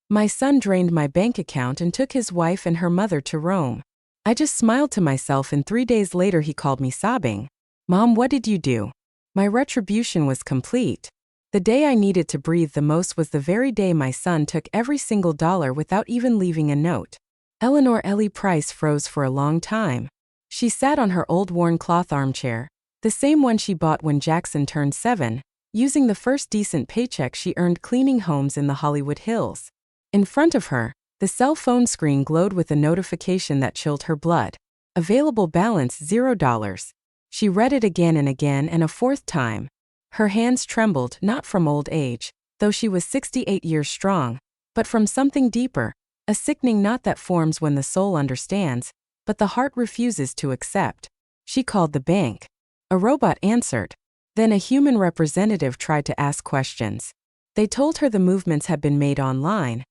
My son drained my bank account and took his wife and her mother to Rome. I just smiled to myself, and 3 days later he called me sobbing. Mom, what did you do? My retribution was complete. The day I needed to breathe the most was the very day my son took every single dollar without even leaving a note. Eleanor Ellie Price froze for a long time. She sat on her old worn cloth armchair, the same one she bought when Jackson turned 7, using the first decent paycheck she earned cleaning homes in the Hollywood Hills. In front of her, the cell phone screen glowed with a notification that chilled her blood. Available balance $0. She read it again and again, and a fourth time. Her hands trembled, not from old age, though she was 68 years strong, but from something deeper, a sickening knot that forms when the soul understands, but the heart refuses to accept. She called the bank. A robot answered. Then a human representative tried to ask questions. They told her the movements had been made online.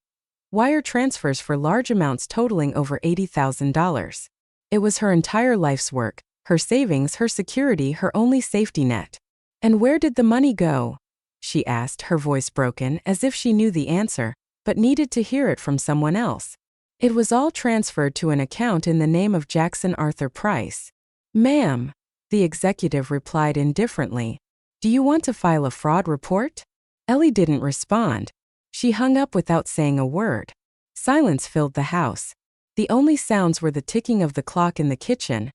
Wire transfers for large amounts totaling over $80,000. It was her entire life's work, her savings, her security, her only safety net. And where did the money go? She asked, her voice broken, as if she knew the answer, but needed to hear it from someone else. It was all transferred to an account in the name of Jackson Arthur Price. Ma'am, the executive replied indifferently. Do you want to file a fraud report? Ellie didn't respond. She hung up without saying a word. Silence filled the house. The only sounds were the ticking of the clock in the kitchen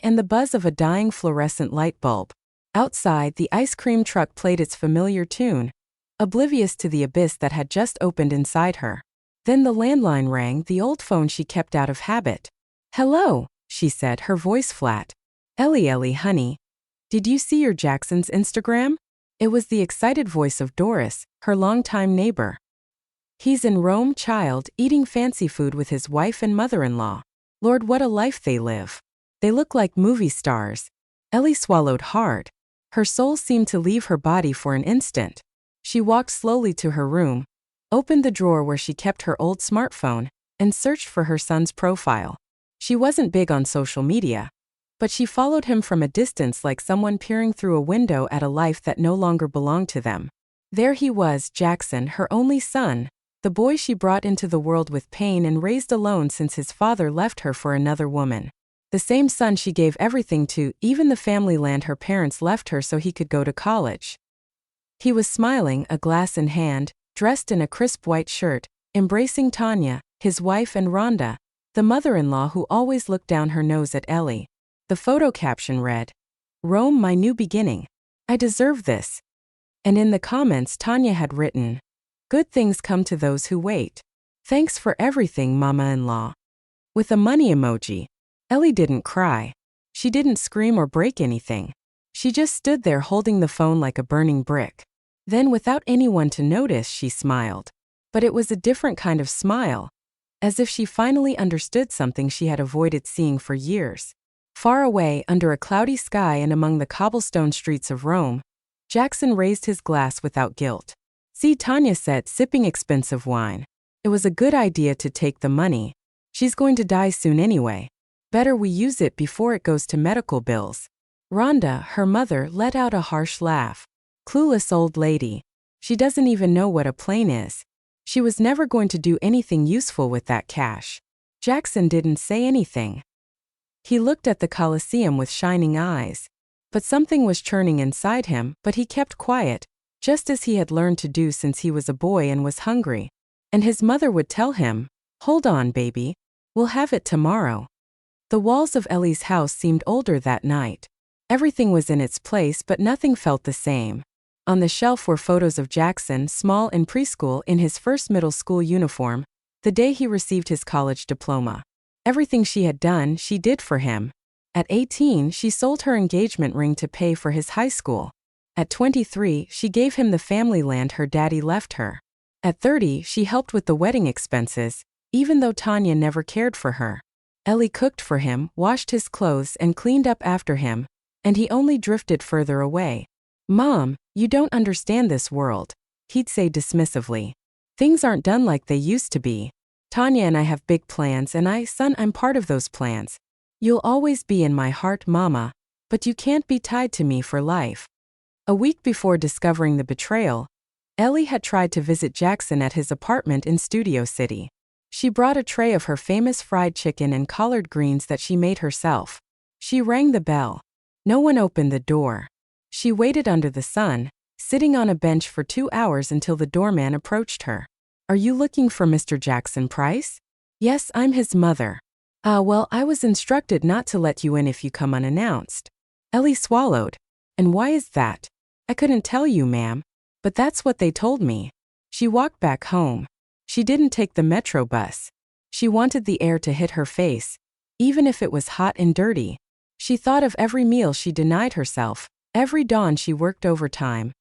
and the buzz of a dying fluorescent light bulb. Outside, the ice cream truck played its familiar tune, oblivious to the abyss that had just opened inside her. Then the landline rang, the old phone she kept out of habit. Hello, she said, her voice flat. Ellie, honey. Did you see your Jackson's Instagram? It was the excited voice of Doris, her longtime neighbor. He's in Rome, child, eating fancy food with his wife and mother-in-law. Lord, what a life they live. They look like movie stars. Ellie swallowed hard. Her soul seemed to leave her body for an instant. She walked slowly to her room, opened the drawer where she kept her old smartphone, and searched for her son's profile. She wasn't big on social media, but she followed him from a distance like someone peering through a window at a life that no longer belonged to them. There he was, Jackson, her only son, the boy she brought into the world with pain and raised alone since his father left her for another woman. The same son she gave everything to, even the family land her parents left her so he could go to college. He was smiling, a glass in hand, dressed in a crisp white shirt, embracing Tanya, his wife, and Rhonda, the mother-in-law who always looked down her nose at Ellie. The photo caption read, "Rome, my new beginning. I deserve this." And in the comments Tanya had written, "Good things come to those who wait. Thanks for everything, mama-in-law." With a money emoji. Ellie didn't cry. She didn't scream or break anything. She just stood there holding the phone like a burning brick. Then, without anyone to notice, she smiled. But it was a different kind of smile, as if she finally understood something she had avoided seeing for years. Far away, under a cloudy sky and among the cobblestone streets of Rome, Jackson raised his glass without guilt. "See," Tanya said, sipping expensive wine. "It was a good idea to take the money. She's going to die soon anyway. Better we use it before it goes to medical bills." Rhonda, her mother, let out a harsh laugh. "Clueless old lady. She doesn't even know what a plane is. She was never going to do anything useful with that cash." Jackson didn't say anything. He looked at the Colosseum with shining eyes. But something was churning inside him, but he kept quiet, just as he had learned to do since he was a boy and was hungry. And his mother would tell him, "Hold on, baby. We'll have it tomorrow." The walls of Ellie's house seemed older that night. Everything was in its place, but nothing felt the same. On the shelf were photos of Jackson, small in preschool, in his first middle school uniform, the day he received his college diploma. Everything she had done, she did for him. At 18, she sold her engagement ring to pay for his high school. At 23, she gave him the family land her daddy left her. At 30, she helped with the wedding expenses, even though Tanya never cared for her. Ellie cooked for him, washed his clothes, and cleaned up after him, and he only drifted further away. "Mom, you don't understand this world," he'd say dismissively. "Things aren't done like they used to be. Tanya and I have big plans, and I'm part of those plans. You'll always be in my heart, Mama, but you can't be tied to me for life." A week before discovering the betrayal, Ellie had tried to visit Jackson at his apartment in Studio City. She brought a tray of her famous fried chicken and collard greens that she made herself. She rang the bell. No one opened the door. She waited under the sun, sitting on a bench for 2 hours until the doorman approached her. "Are you looking for Mr. Jackson Price?" "Yes, I'm his mother." "Ah, well, I was instructed not to let you in if you come unannounced." Ellie swallowed. "And why is that?" "I couldn't tell you, ma'am. But that's what they told me." She walked back home. She didn't take the metro bus. She wanted the air to hit her face, even if it was hot and dirty. She thought of every meal she denied herself, every dawn she worked overtime,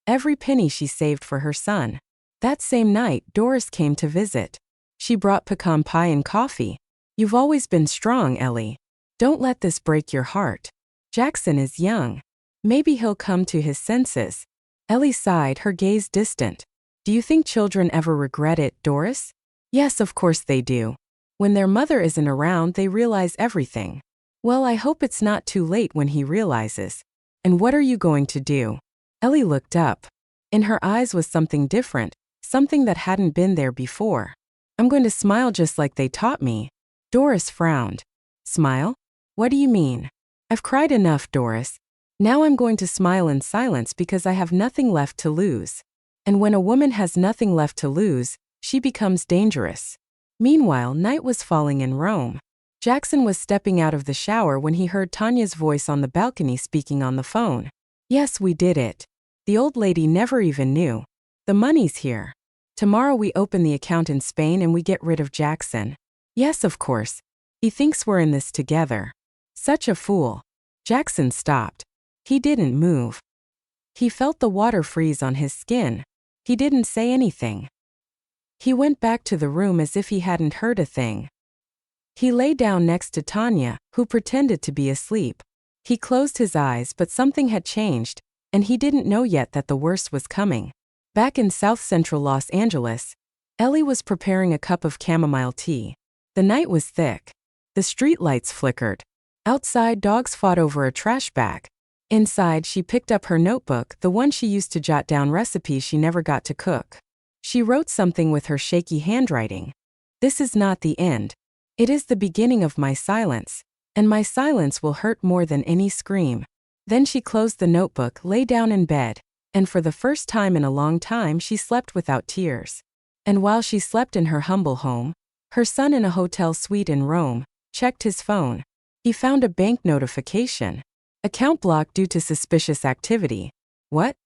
every penny she saved for her son. That same night, Doris came to visit. She brought pecan pie and coffee. "You've always been strong, Ellie. Don't let this break your heart. Jackson is young. Maybe he'll come to his senses." Ellie sighed, her gaze distant. "Do you think children ever regret it, Doris?" "Yes, of course they do. When their mother isn't around, they realize everything." "Well, I hope it's not too late when he realizes." "And what are you going to do?" Ellie looked up. In her eyes was something different, something that hadn't been there before. "I'm going to smile just like they taught me." Doris frowned. "Smile? What do you mean?" "I've cried enough, Doris. Now I'm going to smile in silence because I have nothing left to lose." And when a woman has nothing left to lose, she becomes dangerous. Meanwhile, night was falling in Rome. Jackson was stepping out of the shower when he heard Tanya's voice on the balcony speaking on the phone. "Yes, we did it. The old lady never even knew. The money's here. Tomorrow we open the account in Spain and we get rid of Jackson." "Yes, of course. He thinks we're in this together." Such a fool. Jackson stopped. He didn't move. He felt the water freeze on his skin. He didn't say anything. He went back to the room as if he hadn't heard a thing. He lay down next to Tanya, who pretended to be asleep. He closed his eyes, but something had changed, and he didn't know yet that the worst was coming. Back in South Central Los Angeles, Ellie was preparing a cup of chamomile tea. The night was thick. The streetlights flickered. Outside, dogs fought over a trash bag. Inside, she picked up her notebook, the one she used to jot down recipes she never got to cook. She wrote something with her shaky handwriting. "This is not the end. It is the beginning of my silence, and my silence will hurt more than any scream." Then she closed the notebook, lay down in bed, and for the first time in a long time she slept without tears. And while she slept in her humble home, her son in a hotel suite in Rome checked his phone. He found a bank notification. "Account blocked due to suspicious activity." "What?"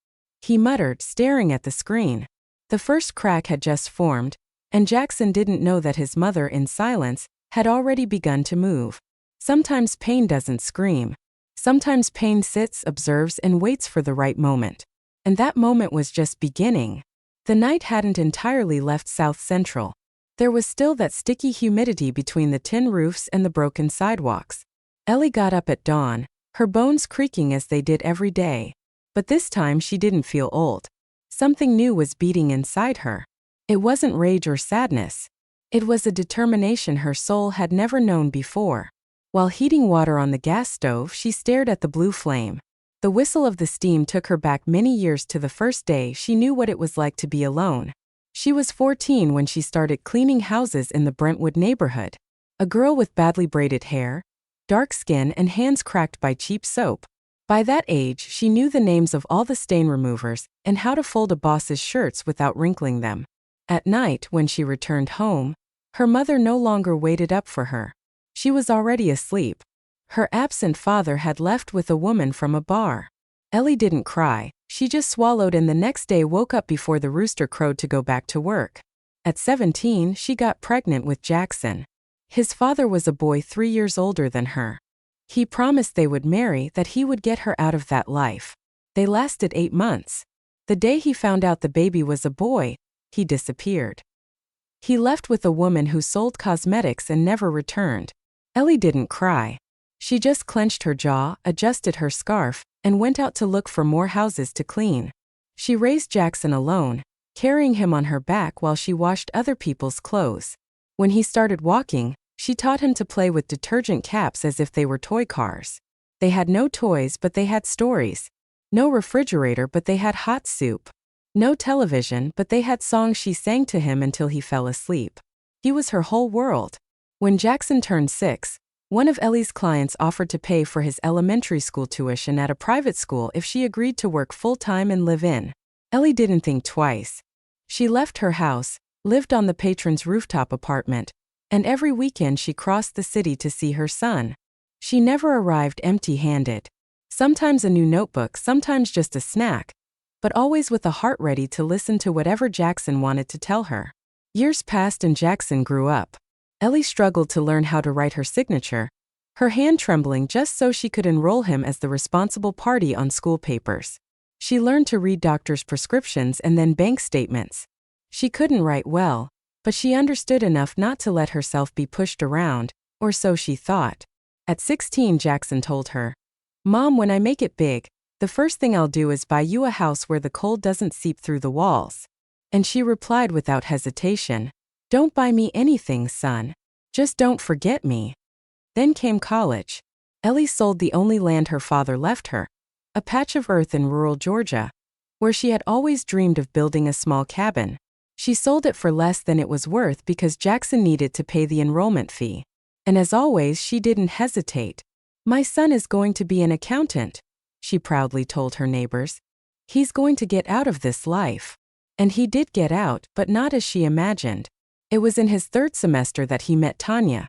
he muttered, staring at the screen. The first crack had just formed, and Jackson didn't know that his mother, in silence, had already begun to move. Sometimes pain doesn't scream. Sometimes pain sits, observes, and waits for the right moment. And that moment was just beginning. The night hadn't entirely left South Central. There was still that sticky humidity between the tin roofs and the broken sidewalks. Ellie got up at dawn, her bones creaking as they did every day. But this time she didn't feel old. Something new was beating inside her. It wasn't rage or sadness. It was a determination her soul had never known before. While heating water on the gas stove, she stared at the blue flame. The whistle of the steam took her back many years to the first day she knew what it was like to be alone. She was 14 when she started cleaning houses in the Brentwood neighborhood. A girl with badly braided hair, dark skin, and hands cracked by cheap soap. By that age, she knew the names of all the stain removers and how to fold a boss's shirts without wrinkling them. At night, when she returned home, her mother no longer waited up for her. She was already asleep. Her absent father had left with a woman from a bar. Ellie didn't cry, she just swallowed and the next day woke up before the rooster crowed to go back to work. At 17, she got pregnant with Jackson. His father was a boy 3 years older than her. He promised they would marry, that he would get her out of that life. They lasted 8 months. The day he found out the baby was a boy, he disappeared. He left with a woman who sold cosmetics and never returned. Ellie didn't cry. She just clenched her jaw, adjusted her scarf, and went out to look for more houses to clean. She raised Jackson alone, carrying him on her back while she washed other people's clothes. When he started walking, she taught him to play with detergent caps as if they were toy cars. They had no toys, but they had stories. No refrigerator, but they had hot soup. No television, but they had songs she sang to him until he fell asleep. He was her whole world. When Jackson turned 6, one of Ellie's clients offered to pay for his elementary school tuition at a private school if she agreed to work full-time and live in. Ellie didn't think twice. She left her house, lived on the patron's rooftop apartment, and every weekend she crossed the city to see her son. She never arrived empty-handed. Sometimes a new notebook, sometimes just a snack, but always with a heart ready to listen to whatever Jackson wanted to tell her. Years passed and Jackson grew up. Ellie struggled to learn how to write her signature, her hand trembling just so she could enroll him as the responsible party on school papers. She learned to read doctors' prescriptions and then bank statements. She couldn't write well, but she understood enough not to let herself be pushed around, or so she thought. At 16, Jackson told her, "Mom, when I make it big, the first thing I'll do is buy you a house where the cold doesn't seep through the walls." And she replied without hesitation, "Don't buy me anything, son. Just don't forget me." Then came college. Ellie sold the only land her father left her, a patch of earth in rural Georgia, where she had always dreamed of building a small cabin. She sold it for less than it was worth because Jackson needed to pay the enrollment fee. And as always, she didn't hesitate. "My son is going to be an accountant," she proudly told her neighbors. "He's going to get out of this life." And he did get out, but not as she imagined. It was in his 3rd semester that he met Tanya,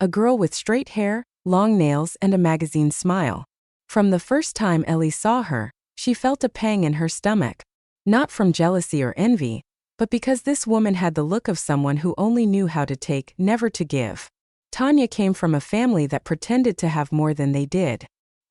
a girl with straight hair, long nails, and a magazine smile. From the first time Ellie saw her, she felt a pang in her stomach. Not from jealousy or envy, but because this woman had the look of someone who only knew how to take, never to give. Tanya came from a family that pretended to have more than they did.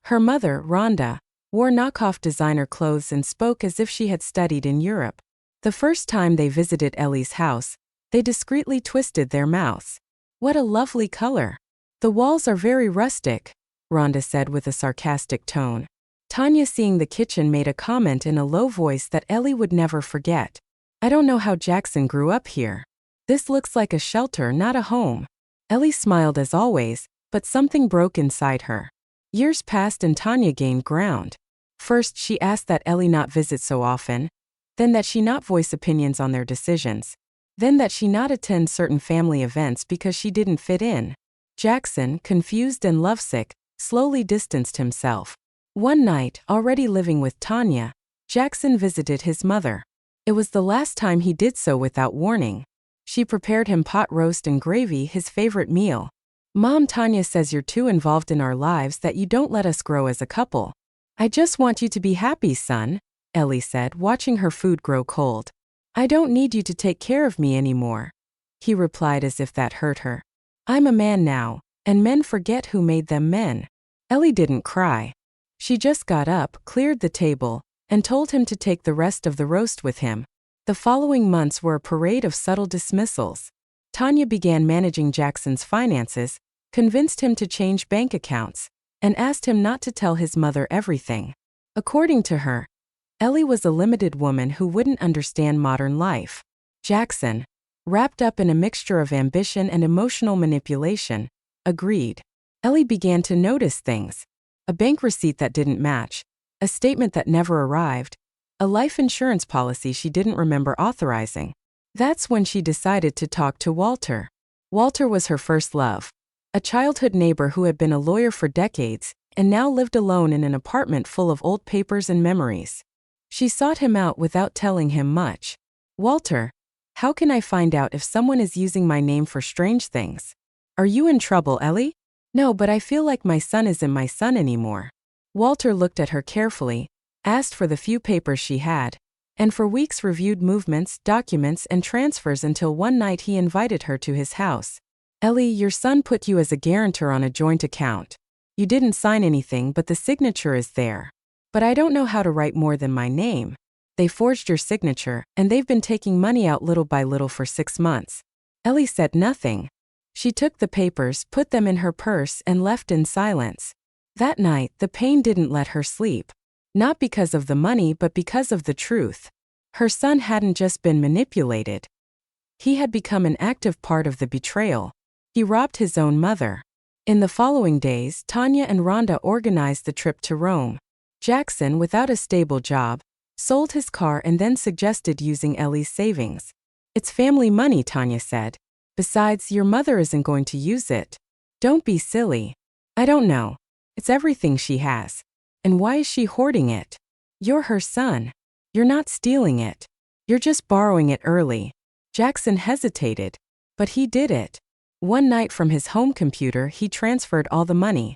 Her mother, Rhonda, wore knockoff designer clothes and spoke as if she had studied in Europe. The first time they visited Ellie's house, they discreetly twisted their mouths. "What a lovely color. The walls are very rustic," Rhonda said with a sarcastic tone. Tanya, seeing the kitchen, made a comment in a low voice that Ellie would never forget. "I don't know how Jackson grew up here. This looks like a shelter, not a home." Ellie smiled as always, but something broke inside her. Years passed and Tanya gained ground. First, she asked that Ellie not visit so often, then that she not voice opinions on their decisions, then that she not attend certain family events because she didn't fit in. Jackson, confused and lovesick, slowly distanced himself. One night, already living with Tanya, Jackson visited his mother. It was the last time he did so without warning. She prepared him pot roast and gravy, his favorite meal. "Mom, Tanya says you're too involved in our lives, that you don't let us grow as a couple. I just want you to be happy, son," Ellie said, watching her food grow cold. "I don't need you to take care of me anymore," he replied as if that hurt her. "I'm a man now, and men forget who made them men." Ellie didn't cry. She just got up, cleared the table, and told him to take the rest of the roast with him. The following months were a parade of subtle dismissals. Tanya began managing Jackson's finances, convinced him to change bank accounts, and asked him not to tell his mother everything. According to her, Ellie was a limited woman who wouldn't understand modern life. Jackson, wrapped up in a mixture of ambition and emotional manipulation, agreed. Ellie began to notice things. A bank receipt that didn't match, a statement that never arrived, a life insurance policy she didn't remember authorizing. That's when she decided to talk to Walter. Walter was her first love, a childhood neighbor who had been a lawyer for decades and now lived alone in an apartment full of old papers and memories. She sought him out without telling him much. "Walter, how can I find out if someone is using my name for strange things? Are you in trouble, Ellie?" "No, but I feel like my son isn't my son anymore." Walter looked at her carefully, asked for the few papers she had, and for weeks reviewed movements, documents, and transfers until one night he invited her to his house. "Ellie, your son put you as a guarantor on a joint account. You didn't sign anything, but the signature is there. But I don't know how to write more than my name. They forged your signature, and they've been taking money out little by little for 6 months." Ellie said nothing. She took the papers, put them in her purse, and left in silence. That night, the pain didn't let her sleep. Not because of the money, but because of the truth. Her son hadn't just been manipulated. He had become an active part of the betrayal. He robbed his own mother. In the following days, Tanya and Rhonda organized the trip to Rome. Jackson, without a stable job, sold his car and then suggested using Ellie's savings. It's family money, Tanya said. Besides, your mother isn't going to use it. Don't be silly. I don't know. It's everything she has. And why is she hoarding it? You're her son. You're not stealing it. You're just borrowing it early. Jackson hesitated. But he did it. One night from his home computer, he transferred all the money.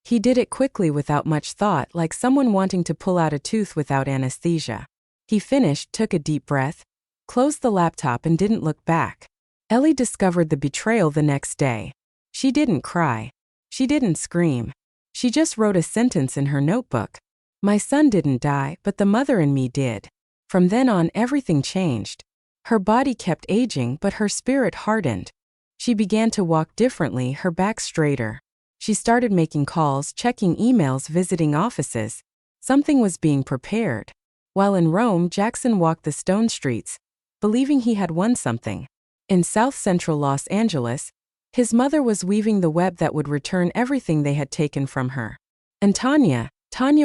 He did it quickly without much thought, like someone wanting to pull out a tooth without anesthesia. He finished, took a deep breath, closed the laptop and didn't look back. Ellie discovered the betrayal the next day. She didn't cry. She didn't scream. She just wrote a sentence in her notebook. My son didn't die, but the mother in me did. From then on, everything changed. Her body kept aging, but her spirit hardened. She began to walk differently, her back straighter. She started making calls, checking emails, visiting offices. Something was being prepared. While in Rome, Jackson walked the stone streets, believing he had won something. In South Central Los Angeles, his mother was weaving the web that would return everything they had taken from her. And Tanya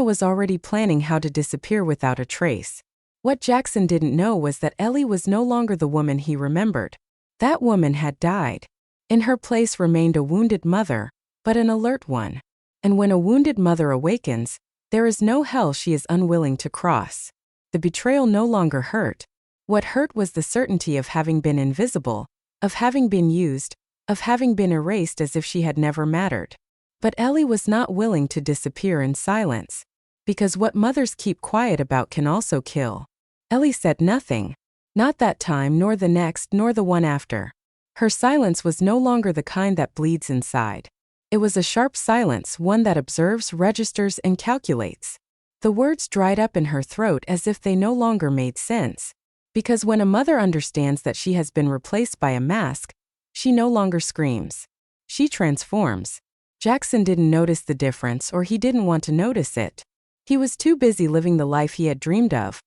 was already planning how to disappear without a trace. What Jackson didn't know was that Ellie was no longer the woman he remembered. That woman had died. In her place remained a wounded mother, but an alert one. And when a wounded mother awakens, there is no hell she is unwilling to cross. The betrayal no longer hurt. What hurt was the certainty of having been invisible, of having been used, of having been erased as if she had never mattered. But Ellie was not willing to disappear in silence. Because what mothers keep quiet about can also kill. Ellie said nothing. Not that time, nor the next, nor the one after. Her silence was no longer the kind that bleeds inside. It was a sharp silence, one that observes, registers, and calculates. The words dried up in her throat as if they no longer made sense. Because when a mother understands that she has been replaced by a mask, she no longer screams. She transforms. Jackson didn't notice the difference, or he didn't want to notice it. He was too busy living the life he had dreamed of.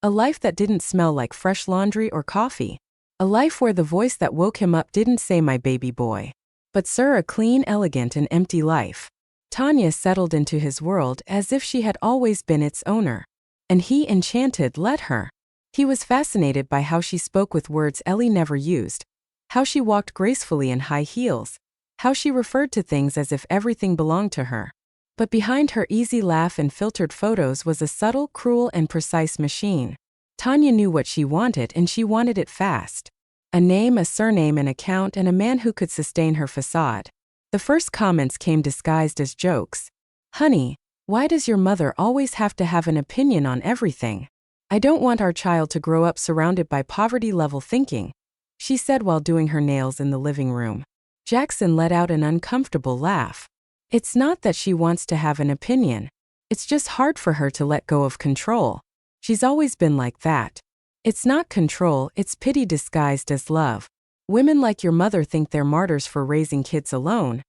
A life that didn't smell like fresh laundry or coffee. A life where the voice that woke him up didn't say my baby boy. But sir, a clean, elegant and empty life. Tanya settled into his world as if she had always been its owner. And he, enchanted, let her. He was fascinated by how she spoke with words Ellie never used. How she walked gracefully in high heels. How she referred to things as if everything belonged to her. But behind her easy laugh and filtered photos was a subtle, cruel and precise machine. Tanya knew what she wanted, and she wanted it fast. A name, a surname, an account, and a man who could sustain her facade. The first comments came disguised as jokes. Honey, why does your mother always have to have an opinion on everything? I don't want our child to grow up surrounded by poverty-level thinking, she said while doing her nails in the living room. Jackson let out an uncomfortable laugh. It's not that she wants to have an opinion. It's just hard for her to let go of control. She's always been like that. It's not control, it's pity disguised as love. Women like your mother think they're martyrs for raising kids alone.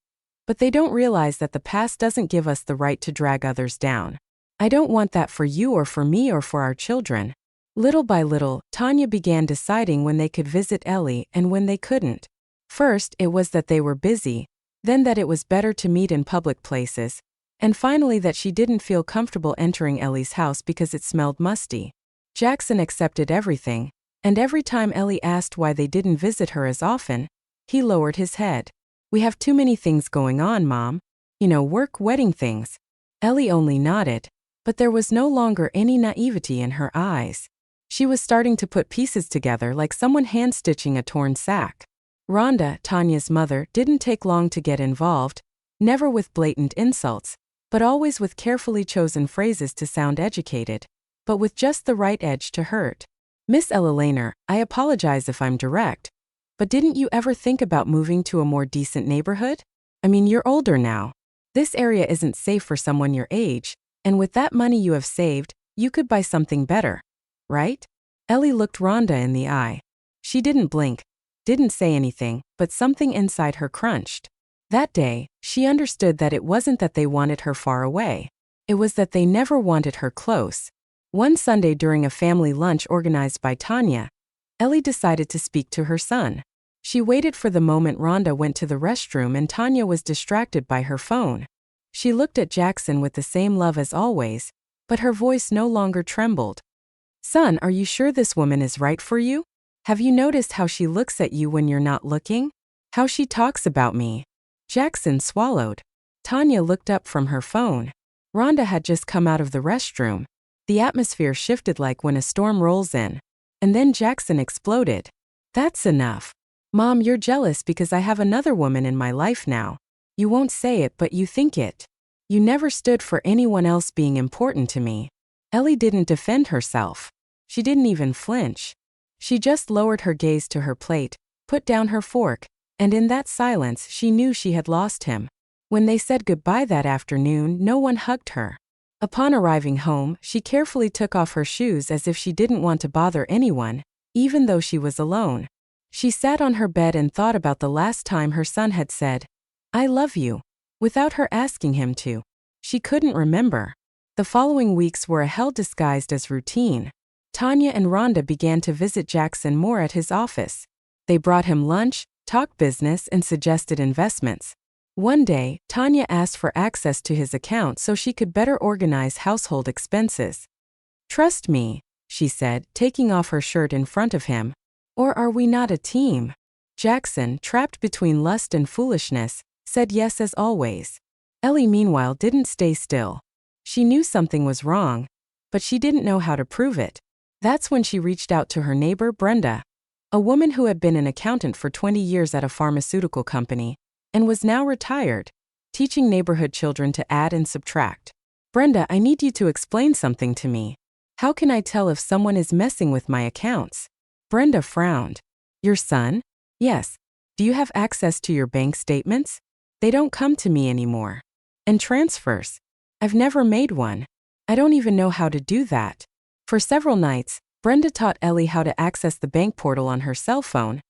But they don't realize that the past doesn't give us the right to drag others down. I don't want that for you or for me or for our children. Little by little, Tanya began deciding when they could visit Ellie and when they couldn't. First, it was that they were busy. Then that it was better to meet in public places, and finally that she didn't feel comfortable entering Ellie's house because it smelled musty. Jackson accepted everything, and every time Ellie asked why they didn't visit her as often, he lowered his head. We have too many things going on, Mom. You know, work, wedding things. Ellie only nodded, but there was no longer any naivety in her eyes. She was starting to put pieces together like someone hand-stitching a torn sack. Rhonda, Tanya's mother, didn't take long to get involved, never with blatant insults, but always with carefully chosen phrases to sound educated, but with just the right edge to hurt. Miss Ella Lehner, I apologize if I'm direct, but didn't you ever think about moving to a more decent neighborhood? I mean, you're older now. This area isn't safe for someone your age, and with that money you have saved, you could buy something better, right? Ellie looked Rhonda in the eye. She didn't blink. Didn't say anything, but something inside her crunched. That day, she understood that it wasn't that they wanted her far away. It was that they never wanted her close. One Sunday during a family lunch organized by Tanya, Ellie decided to speak to her son. She waited for the moment Rhonda went to the restroom and Tanya was distracted by her phone. She looked at Jackson with the same love as always, but her voice no longer trembled. Son, are you sure this woman is right for you? Have you noticed how she looks at you when you're not looking? How she talks about me? Jackson swallowed. Tanya looked up from her phone. Rhonda had just come out of the restroom. The atmosphere shifted like when a storm rolls in. And then Jackson exploded. That's enough. Mom, you're jealous because I have another woman in my life now. You won't say it, but you think it. You never stood for anyone else being important to me. Ellie didn't defend herself. She didn't even flinch. She just lowered her gaze to her plate, put down her fork, and in that silence she knew she had lost him. When they said goodbye that afternoon, no one hugged her. Upon arriving home, she carefully took off her shoes as if she didn't want to bother anyone, even though she was alone. She sat on her bed and thought about the last time her son had said, "I love you," without her asking him to. She couldn't remember. The following weeks were a hell disguised as routine. Tanya and Rhonda began to visit Jackson more at his office. They brought him lunch, talked business, and suggested investments. One day, Tanya asked for access to his account so she could better organize household expenses. "Trust me," she said, taking off her shirt in front of him. "Or are we not a team?" Jackson, trapped between lust and foolishness, said yes as always. Ellie, meanwhile, didn't stay still. She knew something was wrong, but she didn't know how to prove it. That's when she reached out to her neighbor, Brenda, a woman who had been an accountant for 20 years at a pharmaceutical company and was now retired, teaching neighborhood children to add and subtract. "Brenda, I need you to explain something to me. How can I tell if someone is messing with my accounts?" Brenda frowned. "Your son?" "Yes. Do you have access to your bank statements?" "They don't come to me anymore." "And transfers?" "I've never made one. I don't even know how to do that." For several nights, Brenda taught Ellie how to access the bank portal on her cell phone,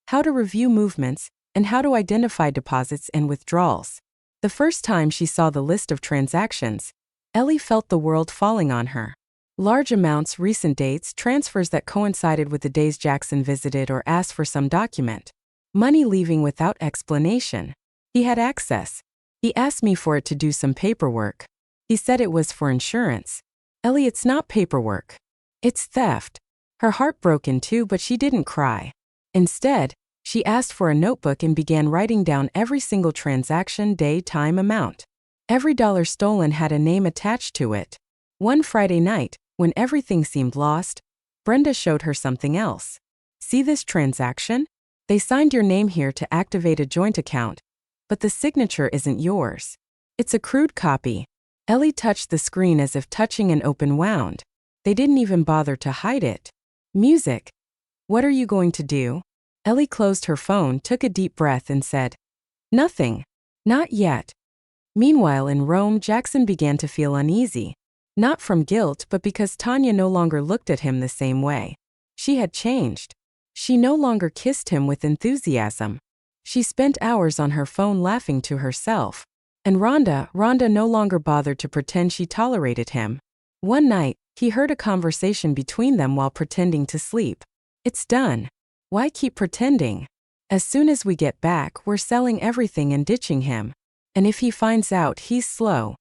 how to review movements, and how to identify deposits and withdrawals. The first time she saw the list of transactions, Ellie felt the world falling on her. Large amounts, recent dates, transfers that coincided with the days Jackson visited or asked for some document. Money leaving without explanation. "He had access. He asked me for it to do some paperwork. He said it was for insurance." "Ellie, it's not paperwork. It's theft." Her heart broke in two, but she didn't cry. Instead, she asked for a notebook and began writing down every single transaction, day, time, amount. Every dollar stolen had a name attached to it. One Friday night, when everything seemed lost, Brenda showed her something else. "See this transaction? They signed your name here to activate a joint account, but the signature isn't yours. It's a crude copy." Ellie touched the screen as if touching an open wound. They didn't even bother to hide it. "Music. What are you going to do?" Ellie closed her phone, took a deep breath, and said, "Nothing. Not yet." Meanwhile, in Rome, Jackson began to feel uneasy. Not from guilt, but because Tanya no longer looked at him the same way. She had changed. She no longer kissed him with enthusiasm. She spent hours on her phone laughing to herself. And Rhonda no longer bothered to pretend she tolerated him. One night, he heard a conversation between them while pretending to sleep. "It's done. Why keep pretending? As soon as we get back, we're selling everything and ditching him. And if he finds out, he's slow.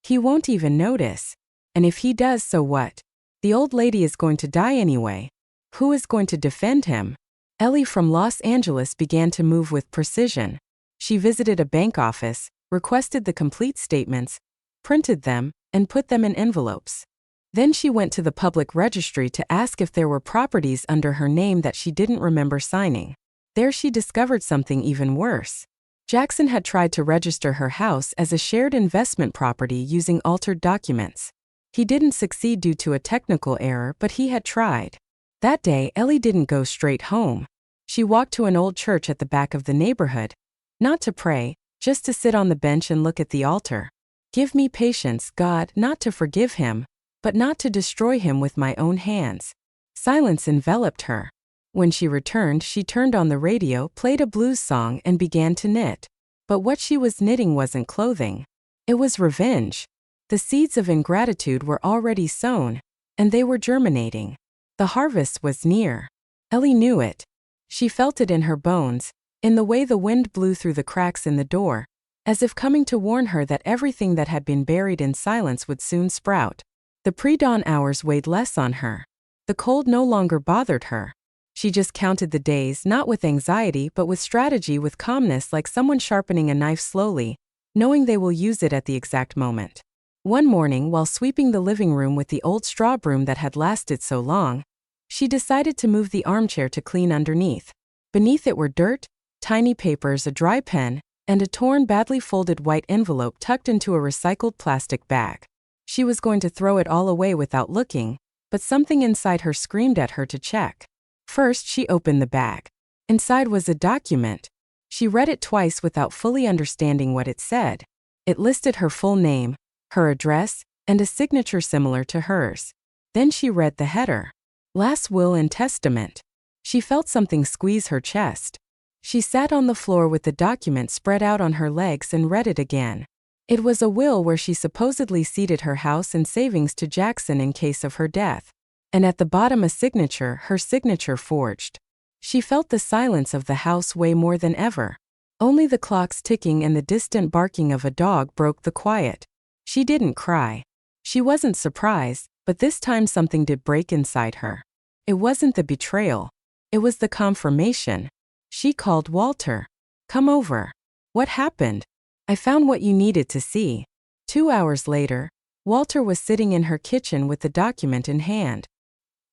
He won't even notice. And if he does, so what? The old lady is going to die anyway. Who is going to defend him?" Ellie from Los Angeles began to move with precision. She visited a bank office, requested the complete statements, printed them, and put them in envelopes. Then she went to the public registry to ask if there were properties under her name that she didn't remember signing. There she discovered something even worse. Jackson had tried to register her house as a shared investment property using altered documents. He didn't succeed due to a technical error, but he had tried. That day, Ellie didn't go straight home. She walked to an old church at the back of the neighborhood. Not to pray, just to sit on the bench and look at the altar. "Give me patience, God, not to forgive him, but not to destroy him with my own hands." Silence enveloped her. When she returned, she turned on the radio, played a blues song, and began to knit. But what she was knitting wasn't clothing. It was revenge. The seeds of ingratitude were already sown, and they were germinating. The harvest was near. Ellie knew it. She felt it in her bones, in the way the wind blew through the cracks in the door, as if coming to warn her that everything that had been buried in silence would soon sprout. The pre-dawn hours weighed less on her. The cold no longer bothered her. She just counted the days, not with anxiety but with strategy, with calmness, like someone sharpening a knife slowly, knowing they will use it at the exact moment. One morning, while sweeping the living room with the old straw broom that had lasted so long, she decided to move the armchair to clean underneath. Beneath it were dirt, tiny papers, a dry pen, and a torn, badly folded white envelope tucked into a recycled plastic bag. She was going to throw it all away without looking, but something inside her screamed at her to check. First, she opened the bag. Inside was a document. She read it twice without fully understanding what it said. It listed her full name, her address, and a signature similar to hers. Then she read the header. Last Will and Testament. She felt something squeeze her chest. She sat on the floor with the document spread out on her legs and read it again. It was a will where she supposedly ceded her house and savings to Jackson in case of her death. And at the bottom a signature, her signature forged. She felt the silence of the house weigh more than ever. Only the clocks ticking and the distant barking of a dog broke the quiet. She didn't cry. She wasn't surprised, but this time something did break inside her. It wasn't the betrayal. It was the confirmation. She called Walter. Come over. What happened? I found what you needed to see. 2 hours later, Walter was sitting in her kitchen with the document in hand.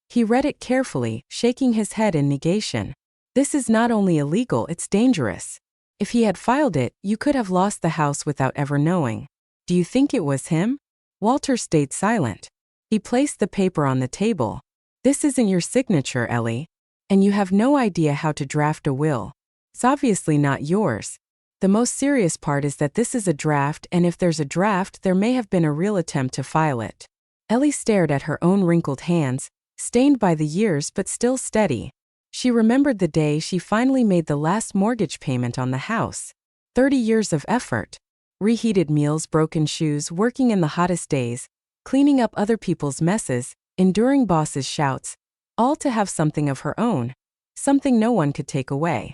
He read it carefully, shaking his head in negation. This is not only illegal, it's dangerous. If he had filed it, you could have lost the house without ever knowing. Do you think it was him? Walter stayed silent. He placed the paper on the table. This isn't your signature, Ellie. And you have no idea how to draft a will. It's obviously not yours. The most serious part is that this is a draft, and if there's a draft, there may have been a real attempt to file it. Ellie stared at her own wrinkled hands, stained by the years but still steady. She remembered the day she finally made the last mortgage payment on the house. 30 years of effort. Reheated meals, broken shoes, working in the hottest days, cleaning up other people's messes, enduring bosses' shouts, all to have something of her own, something no one could take away.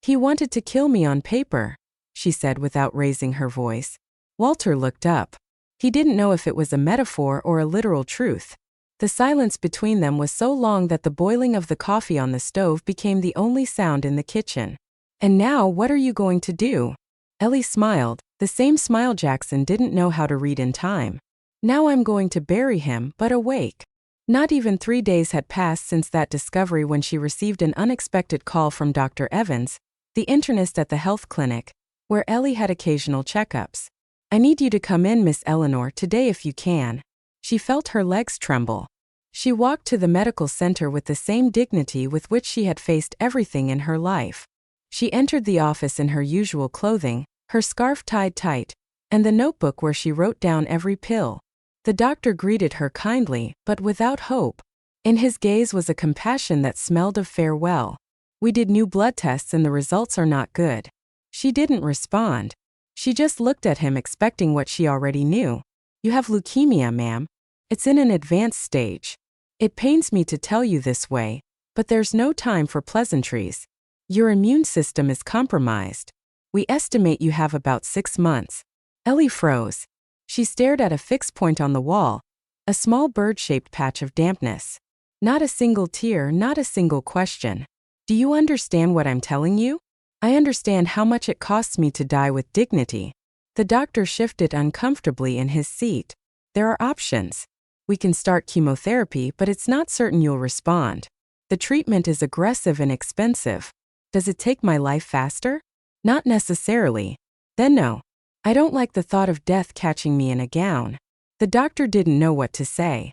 He wanted to kill me on paper, she said without raising her voice. Walter looked up. He didn't know if it was a metaphor or a literal truth. The silence between them was so long that the boiling of the coffee on the stove became the only sound in the kitchen. And now, what are you going to do? Ellie smiled, the same smile Jackson didn't know how to read in time. Now I'm going to bury him, but awake. Not even 3 days had passed since that discovery when she received an unexpected call from Dr. Evans, the internist at the health clinic, where Ellie had occasional checkups. I need you to come in, Miss Eleanor, today if you can. She felt her legs tremble. She walked to the medical center with the same dignity with which she had faced everything in her life. She entered the office in her usual clothing, her scarf tied tight, and the notebook where she wrote down every pill. The doctor greeted her kindly, but without hope. In his gaze was a compassion that smelled of farewell. We did new blood tests and the results are not good. She didn't respond. She just looked at him expecting what she already knew. You have leukemia, ma'am. It's in an advanced stage. It pains me to tell you this way, but there's no time for pleasantries. Your immune system is compromised. We estimate you have about 6 months. Ellie froze. She stared at a fixed point on the wall, a small bird-shaped patch of dampness. Not a single tear, not a single question. Do you understand what I'm telling you? I understand how much it costs me to die with dignity. The doctor shifted uncomfortably in his seat. There are options. We can start chemotherapy, but it's not certain you'll respond. The treatment is aggressive and expensive. Does it take my life faster? Not necessarily. Then no. I don't like the thought of death catching me in a gown. The doctor didn't know what to say.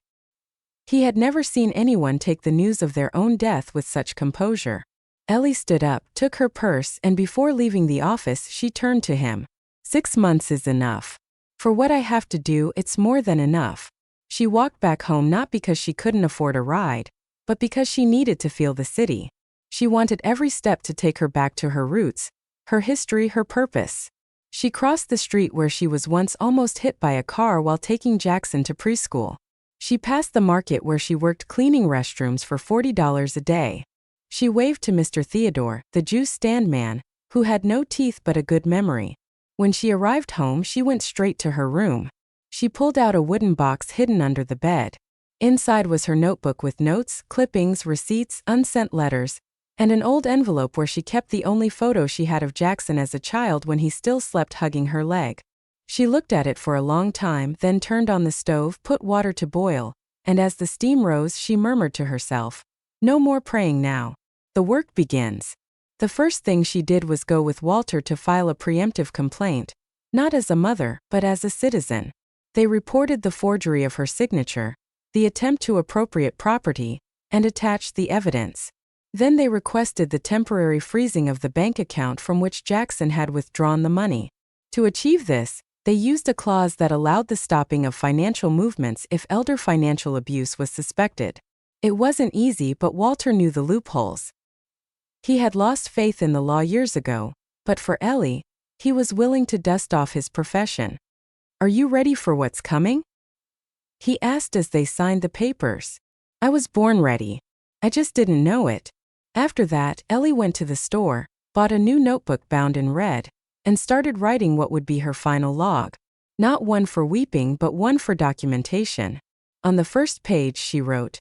He had never seen anyone take the news of their own death with such composure. Ellie stood up, took her purse, and before leaving the office, she turned to him. 6 months is enough. For what I have to do, it's more than enough. She walked back home not because she couldn't afford a ride, but because she needed to feel the city. She wanted every step to take her back to her roots, her history, her purpose. She crossed the street where she was once almost hit by a car while taking Jackson to preschool. She passed the market where she worked cleaning restrooms for $40 a day. She waved to Mr. Theodore, the juice stand man, who had no teeth but a good memory. When she arrived home, she went straight to her room. She pulled out a wooden box hidden under the bed. Inside was her notebook with notes, clippings, receipts, unsent letters, and an old envelope where she kept the only photo she had of Jackson as a child when he still slept hugging her leg. She looked at it for a long time, then turned on the stove, put water to boil, and as the steam rose, she murmured to herself, "No more praying now. The work begins." The first thing she did was go with Walter to file a preemptive complaint, not as a mother, but as a citizen. They reported the forgery of her signature, the attempt to appropriate property, and attached the evidence. Then they requested the temporary freezing of the bank account from which Jackson had withdrawn the money. To achieve this, they used a clause that allowed the stopping of financial movements if elder financial abuse was suspected. It wasn't easy, but Walter knew the loopholes. He had lost faith in the law years ago, but for Ellie, he was willing to dust off his profession. "Are you ready for what's coming?" he asked as they signed the papers. "I was born ready. I just didn't know it." After that, Ellie went to the store, bought a new notebook bound in red, and started writing what would be her final log. Not one for weeping, but one for documentation. On the first page she wrote,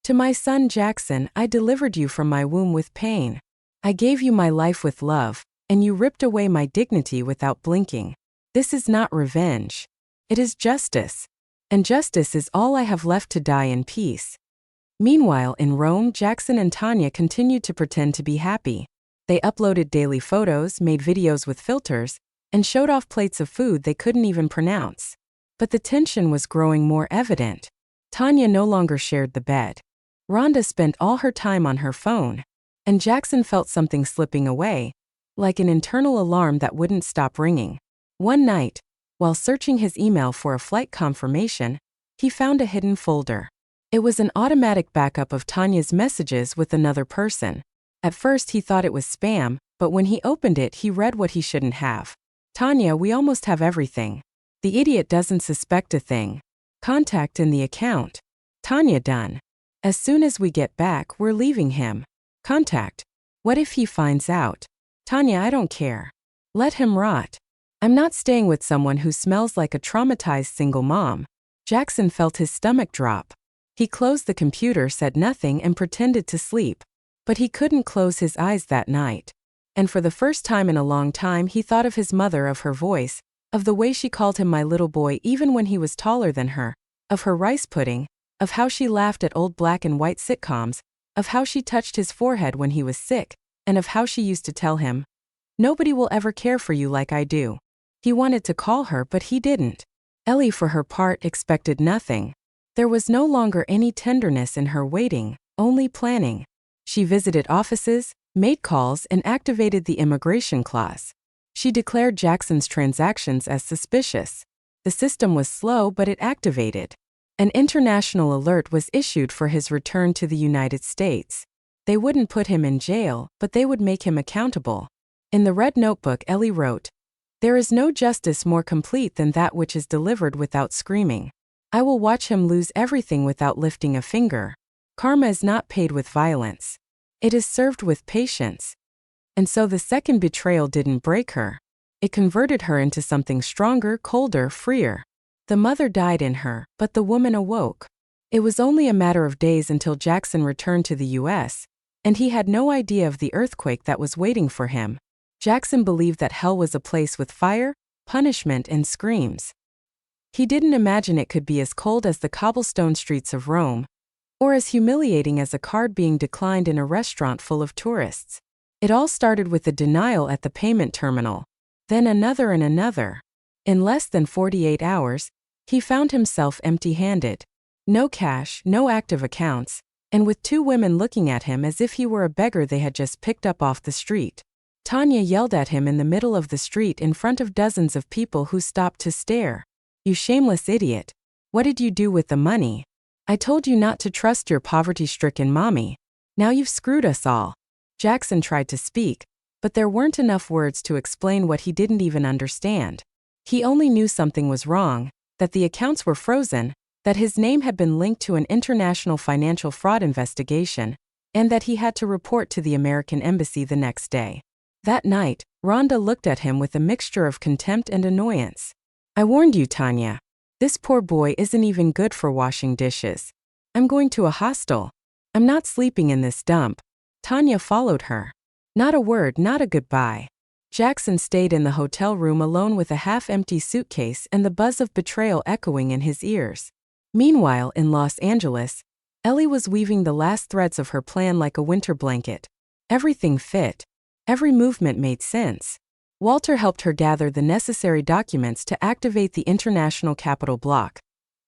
"To my son Jackson, I delivered you from my womb with pain. I gave you my life with love, and you ripped away my dignity without blinking. This is not revenge. It is justice. And justice is all I have left to die in peace." Meanwhile, in Rome, Jackson and Tanya continued to pretend to be happy. They uploaded daily photos, made videos with filters, and showed off plates of food they couldn't even pronounce. But the tension was growing more evident. Tanya no longer shared the bed. Rhonda spent all her time on her phone, and Jackson felt something slipping away, like an internal alarm that wouldn't stop ringing. One night, while searching his email for a flight confirmation, he found a hidden folder. It was an automatic backup of Tanya's messages with another person. At first he thought it was spam, but when he opened it he read what he shouldn't have. "Tanya, we almost have everything. The idiot doesn't suspect a thing. Contact in the account. Tanya done. As soon as we get back, we're leaving him. Contact. What if he finds out? Tanya, I don't care. Let him rot. I'm not staying with someone who smells like a traumatized single mom." Jackson felt his stomach drop. He closed the computer, said nothing, and pretended to sleep. But he couldn't close his eyes that night. And for the first time in a long time he thought of his mother, of her voice, of the way she called him my little boy even when he was taller than her, of her rice pudding, of how she laughed at old black and white sitcoms, of how she touched his forehead when he was sick, and of how she used to tell him, "Nobody will ever care for you like I do." He wanted to call her, but he didn't. Ellie, for her part, expected nothing. There was no longer any tenderness in her waiting, only planning. She visited offices, made calls, and activated the immigration clause. She declared Jackson's transactions as suspicious. The system was slow, but it activated. An international alert was issued for his return to the United States. They wouldn't put him in jail, but they would make him accountable. In the red notebook, Ellie wrote, "There is no justice more complete than that which is delivered without screaming. I will watch him lose everything without lifting a finger. Karma is not paid with violence. It is served with patience." And so the second betrayal didn't break her. It converted her into something stronger, colder, freer. The mother died in her, but the woman awoke. It was only a matter of days until Jackson returned to the U.S., and he had no idea of the earthquake that was waiting for him. Jackson believed that hell was a place with fire, punishment, and screams. He didn't imagine it could be as cold as the cobblestone streets of Rome, or as humiliating as a card being declined in a restaurant full of tourists. It all started with a denial at the payment terminal, then another and another. In less than 48 hours, he found himself empty-handed. No cash, no active accounts, and with two women looking at him as if he were a beggar they had just picked up off the street. Tanya yelled at him in the middle of the street in front of dozens of people who stopped to stare. "You shameless idiot. What did you do with the money? I told you not to trust your poverty-stricken mommy. Now you've screwed us all." Jackson tried to speak, but there weren't enough words to explain what he didn't even understand. He only knew something was wrong, that the accounts were frozen, that his name had been linked to an international financial fraud investigation, and that he had to report to the American embassy the next day. That night, Rhonda looked at him with a mixture of contempt and annoyance. "I warned you, Tanya. This poor boy isn't even good for washing dishes. I'm going to a hostel. I'm not sleeping in this dump. Tanya followed her. Not a word, not a goodbye. Jackson stayed in the hotel room alone with a half-empty suitcase and the buzz of betrayal echoing in his ears. Meanwhile, in Los Angeles, Ellie was weaving the last threads of her plan like a winter blanket. Everything fit. Every movement made sense. Walter helped her gather the necessary documents to activate the International Capital Block,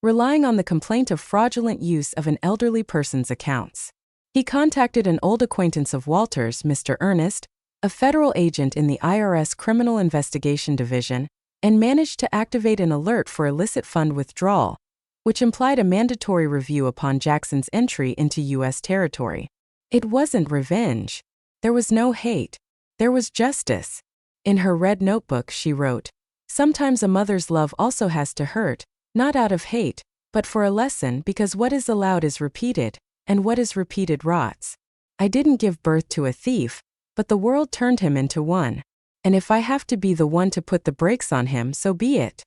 relying on the complaint of fraudulent use of an elderly person's accounts. He contacted an old acquaintance of Walter's, Mr. Ernest, a federal agent in the IRS Criminal Investigation Division, and managed to activate an alert for illicit fund withdrawal, which implied a mandatory review upon Jackson's entry into U.S. territory. It wasn't revenge. There was no hate. There was justice. In her red notebook, she wrote, "Sometimes a mother's love also has to hurt, not out of hate, but for a lesson, because what is allowed is repeated, and what is repeated rots. I didn't give birth to a thief, but the world turned him into one. And if I have to be the one to put the brakes on him, so be it."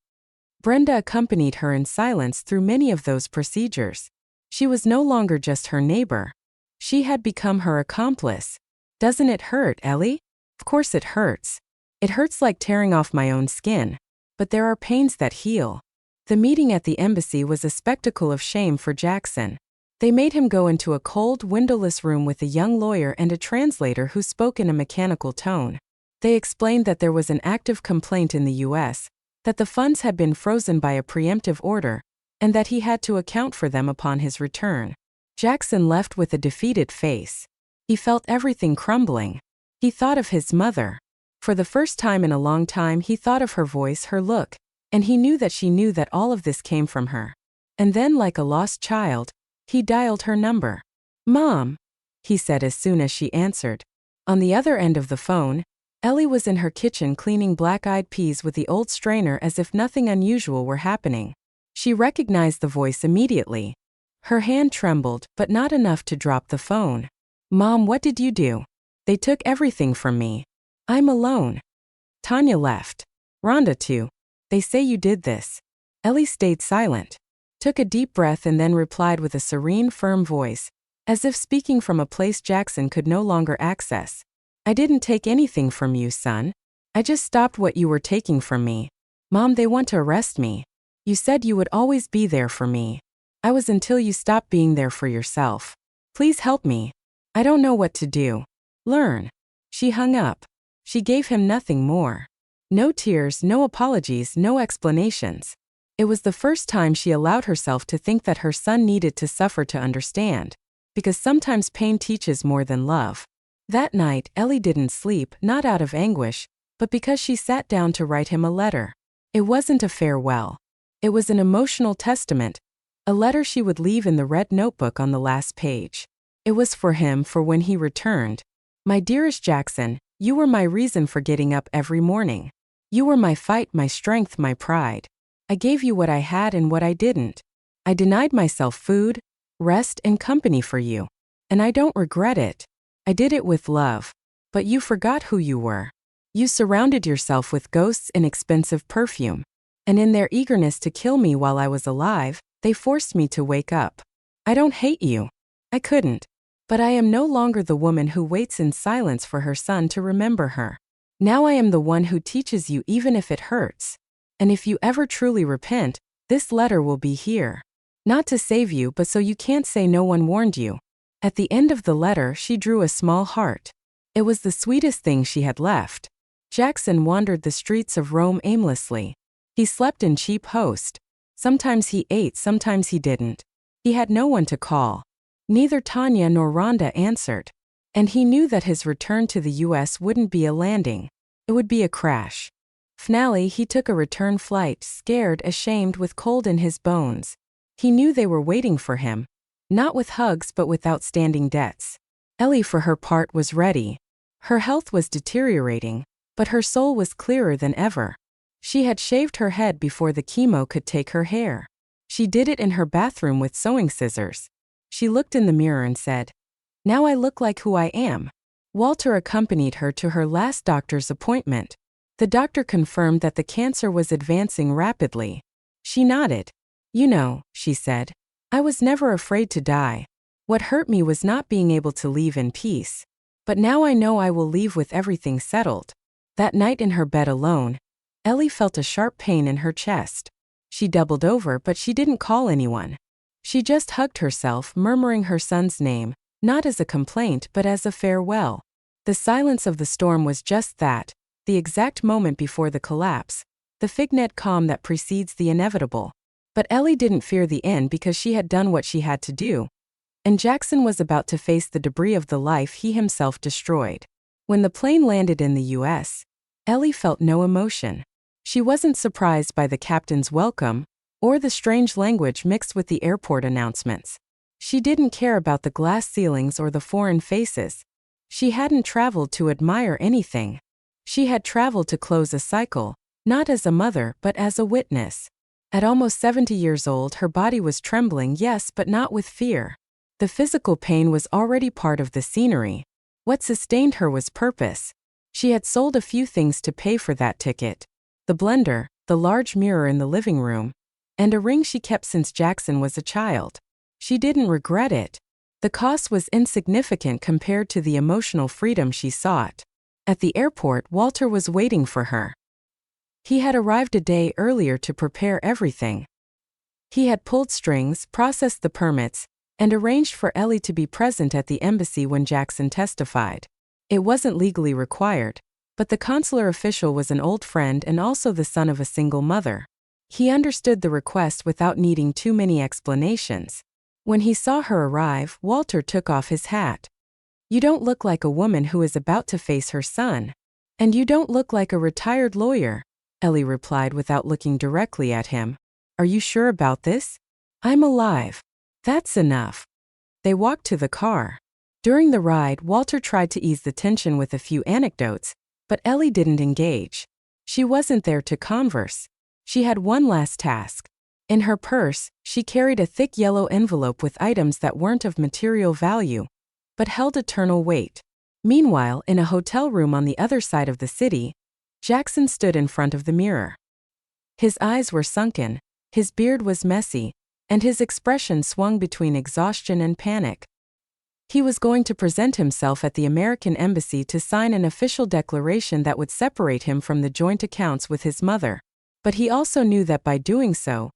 Brenda accompanied her in silence through many of those procedures. She was no longer just her neighbor. She had become her accomplice. Doesn't it hurt, Ellie? Of course it hurts. It hurts like tearing off my own skin. But there are pains that heal. The meeting at the embassy was a spectacle of shame for Jackson. They made him go into a cold, windowless room with a young lawyer and a translator who spoke in a mechanical tone. They explained that there was an active complaint in the U.S., that the funds had been frozen by a preemptive order, and that he had to account for them upon his return. Jackson left with a defeated face. He felt everything crumbling. He thought of his mother. For the first time in a long time, he thought of her voice, her look, and he knew that all of this came from her. And then, like a lost child, he dialed her number. "Mom," he said as soon as she answered. On the other end of the phone, Ellie was in her kitchen cleaning black-eyed peas with the old strainer as if nothing unusual were happening. She recognized the voice immediately. Her hand trembled, but not enough to drop the phone. "Mom, what did you do? They took everything from me. I'm alone." "Tanya left. Rhonda too. They say you did this." Ellie stayed silent, took a deep breath and then replied with a serene, firm voice, as if speaking from a place Jackson could no longer access. "I didn't take anything from you, son. I just stopped what you were taking from me. Mom, they want to arrest me. You said you would always be there for me. I was until you stopped being there for yourself. Please help me. I don't know what to do. Learn." She hung up. She gave him nothing more. No tears, no apologies, no explanations. It was the first time she allowed herself to think that her son needed to suffer to understand, because sometimes pain teaches more than love. That night, Ellie didn't sleep, not out of anguish, but because she sat down to write him a letter. It wasn't a farewell. It was an emotional testament, a letter she would leave in the red notebook on the last page. It was for him, for when he returned. "My dearest Jackson, you were my reason for getting up every morning. You were my fight, my strength, my pride. I gave you what I had and what I didn't. I denied myself food, rest, and company for you. And I don't regret it. I did it with love. But you forgot who you were. You surrounded yourself with ghosts and expensive perfume. And in their eagerness to kill me while I was alive, they forced me to wake up. I don't hate you. I couldn't. But I am no longer the woman who waits in silence for her son to remember her. Now I am the one who teaches you even if it hurts. And if you ever truly repent, this letter will be here. Not to save you, but so you can't say no one warned you." At the end of the letter, she drew a small heart. It was the sweetest thing she had left. Jackson wandered the streets of Rome aimlessly. He slept in cheap host. Sometimes he ate, sometimes he didn't. He had no one to call. Neither Tanya nor Rhonda answered. And he knew that his return to the U.S. wouldn't be a landing. It would be a crash. Finally, he took a return flight, scared, ashamed, with cold in his bones. He knew they were waiting for him. Not with hugs, but with outstanding debts. Ellie, for her part, was ready. Her health was deteriorating, but her soul was clearer than ever. She had shaved her head before the chemo could take her hair. She did it in her bathroom with sewing scissors. She looked in the mirror and said, "Now I look like who I am." Walter accompanied her to her last doctor's appointment. The doctor confirmed that the cancer was advancing rapidly. She nodded. "You know," she said, I was never afraid to die. What hurt me was not being able to leave in peace. But now I know I will leave with everything settled. That night in her bed alone, Ellie felt a sharp pain in her chest. She doubled over, but she didn't call anyone. She just hugged herself, murmuring her son's name, not as a complaint but as a farewell. The silence of the storm was just that, the exact moment before the collapse, the fignet calm that precedes the inevitable. But Ellie didn't fear the end because she had done what she had to do. And Jackson was about to face the debris of the life he himself destroyed. When the plane landed in the U.S., Ellie felt no emotion. She wasn't surprised by the captain's welcome, or the strange language mixed with the airport announcements. She didn't care about the glass ceilings or the foreign faces. She hadn't traveled to admire anything. She had traveled to close a cycle, not as a mother but as a witness. At almost 70 years old, her body was trembling, yes, but not with fear. The physical pain was already part of the scenery. What sustained her was purpose. She had sold a few things to pay for that ticket. The blender, the large mirror in the living room, and a ring she kept since Jackson was a child. She didn't regret it. The cost was insignificant compared to the emotional freedom she sought. At the airport, Walter was waiting for her. He had arrived a day earlier to prepare everything. He had pulled strings, processed the permits, and arranged for Ellie to be present at the embassy when Jackson testified. It wasn't legally required, but the consular official was an old friend and also the son of a single mother. He understood the request without needing too many explanations. When he saw her arrive, Walter took off his hat. "You don't look like a woman who is about to face her son. And you don't look like a retired lawyer," Ellie replied without looking directly at him. "Are you sure about this?" "I'm alive. That's enough." They walked to the car. During the ride, Walter tried to ease the tension with a few anecdotes, but Ellie didn't engage. She wasn't there to converse. She had one last task. In her purse, she carried a thick yellow envelope with items that weren't of material value, but held eternal weight. Meanwhile, in a hotel room on the other side of the city, Jackson stood in front of the mirror. His eyes were sunken, his beard was messy, and his expression swung between exhaustion and panic. He was going to present himself at the American embassy to sign an official declaration that would separate him from the joint accounts with his mother. But he also knew that by doing so,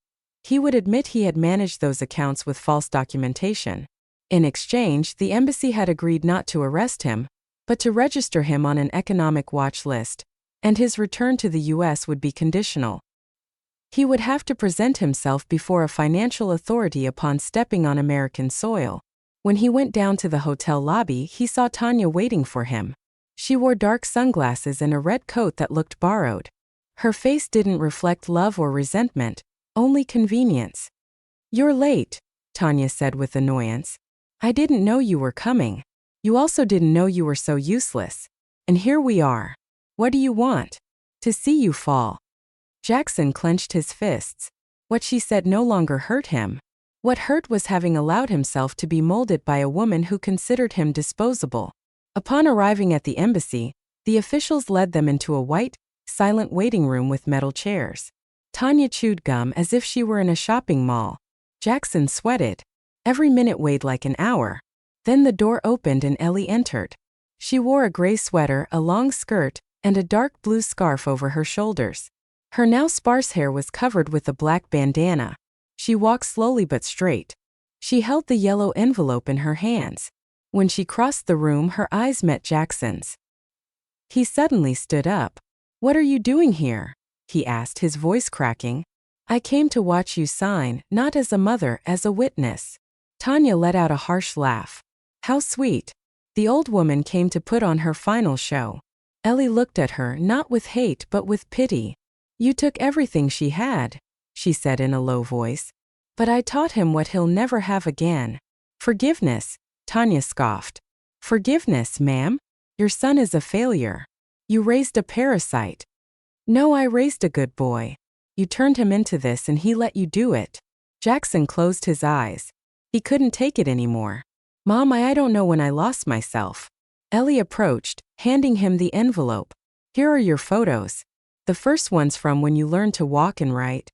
he would admit he had managed those accounts with false documentation. In exchange, the embassy had agreed not to arrest him, but to register him on an economic watch list, and his return to the U.S. would be conditional. He would have to present himself before a financial authority upon stepping on American soil. When he went down to the hotel lobby, he saw Tanya waiting for him. She wore dark sunglasses and a red coat that looked borrowed. Her face didn't reflect love or resentment, only convenience. "You're late," Tanya said with annoyance. "I didn't know you were coming. You also didn't know you were so useless. And here we are. What do you want?" "To see you fall." Jackson clenched his fists. What she said no longer hurt him. What hurt was having allowed himself to be molded by a woman who considered him disposable. Upon arriving at the embassy, the officials led them into a white, silent waiting room with metal chairs. Tanya chewed gum as if she were in a shopping mall. Jackson sweated. Every minute weighed like an hour. Then the door opened and Ellie entered. She wore a gray sweater, a long skirt, and a dark blue scarf over her shoulders. Her now sparse hair was covered with a black bandana. She walked slowly but straight. She held the yellow envelope in her hands. When she crossed the room, her eyes met Jackson's. He suddenly stood up. "What are you doing here?" he asked, his voice cracking. "I came to watch you sign, not as a mother, as a witness." Tanya let out a harsh laugh. "How sweet." The old woman came to put on her final show. Ellie looked at her, not with hate but with pity. "You took everything she had," she said in a low voice. "But I taught him what he'll never have again." "Forgiveness," Tanya scoffed. "Forgiveness, ma'am? Your son is a failure. You raised a parasite." "No, I raised a good boy. You turned him into this and he let you do it." Jackson closed his eyes. He couldn't take it anymore. "Mom, I don't know when I lost myself." Ellie approached, handing him the envelope. "Here are your photos. The first one's from when you learned to walk and write.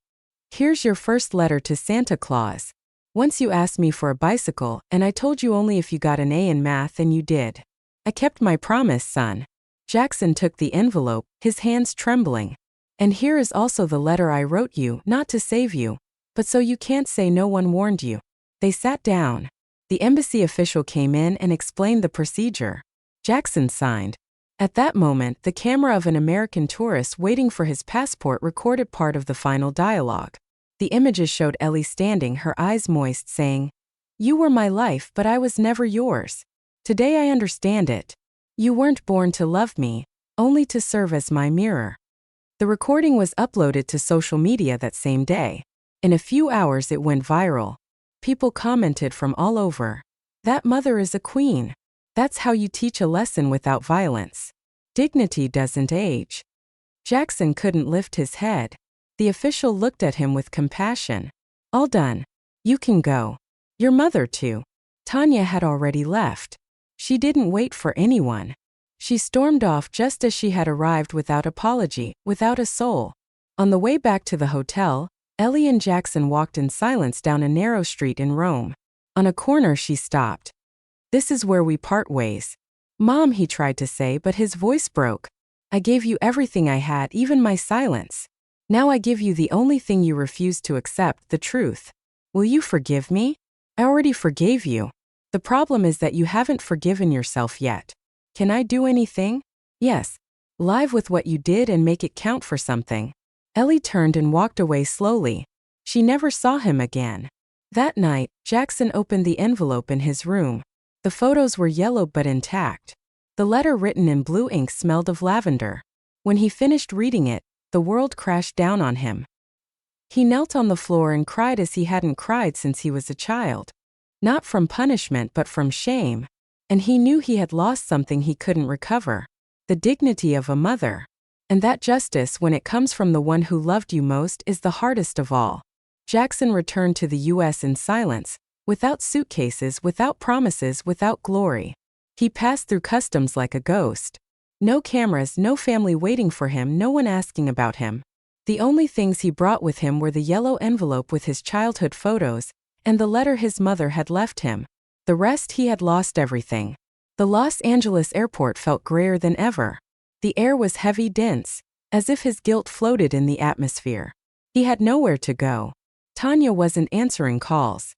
Here's your first letter to Santa Claus. Once you asked me for a bicycle, and I told you only if you got an A in math, and you did. I kept my promise, son. Jackson took the envelope, his hands trembling. And here is also the letter I wrote you, not to save you, but so you can't say no one warned you. They sat down. The embassy official came in and explained the procedure. Jackson signed. At that moment, the camera of an American tourist waiting for his passport recorded part of the final dialogue. The images showed Ellie standing, her eyes moist, saying, "You were my life, but I was never yours. Today I understand it. You weren't born to love me, only to serve as my mirror." The recording was uploaded to social media that same day. In a few hours it went viral. People commented from all over. "That mother is a queen. That's how you teach a lesson without violence. Dignity doesn't age." Jackson couldn't lift his head. The official looked at him with compassion. "All done. You can go. Your mother too." Tanya had already left. She didn't wait for anyone. She stormed off just as she had arrived, without apology, without a soul. On the way back to the hotel, Ellie and Jackson walked in silence down a narrow street in Rome. On a corner she stopped. "This is where we part ways." "Mom," he tried to say, but his voice broke. "I gave you everything I had, even my silence. Now I give you the only thing you refuse to accept, the truth. Will you forgive me?" "I already forgave you. The problem is that you haven't forgiven yourself yet." "Can I do anything?" "Yes. Live with what you did and make it count for something." Ellie turned and walked away slowly. She never saw him again. That night, Jackson opened the envelope in his room. The photos were yellow but intact. The letter written in blue ink smelled of lavender. When he finished reading it, the world crashed down on him. He knelt on the floor and cried as he hadn't cried since he was a child. Not from punishment but from shame. And he knew he had lost something he couldn't recover. The dignity of a mother. And that justice, when it comes from the one who loved you most, is the hardest of all. Jackson returned to the U.S. in silence, without suitcases, without promises, without glory. He passed through customs like a ghost. No cameras, no family waiting for him, no one asking about him. The only things he brought with him were the yellow envelope with his childhood photos, and the letter his mother had left him. The rest, he had lost everything. The Los Angeles airport felt grayer than ever. The air was heavy, dense, as if his guilt floated in the atmosphere. He had nowhere to go. Tanya wasn't answering calls.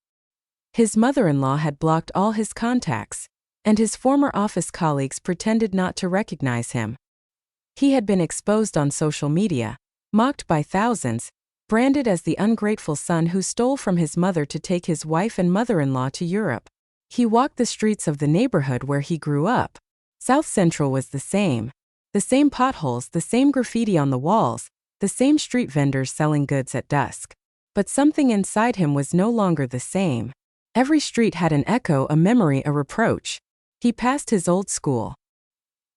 His mother-in-law had blocked all his contacts, and his former office colleagues pretended not to recognize him. He had been exposed on social media, mocked by thousands, branded as the ungrateful son who stole from his mother to take his wife and mother-in-law to Europe. He walked the streets of the neighborhood where he grew up. South Central was the same. The same potholes, the same graffiti on the walls, the same street vendors selling goods at dusk. But something inside him was no longer the same. Every street had an echo, a memory, a reproach. He passed his old school.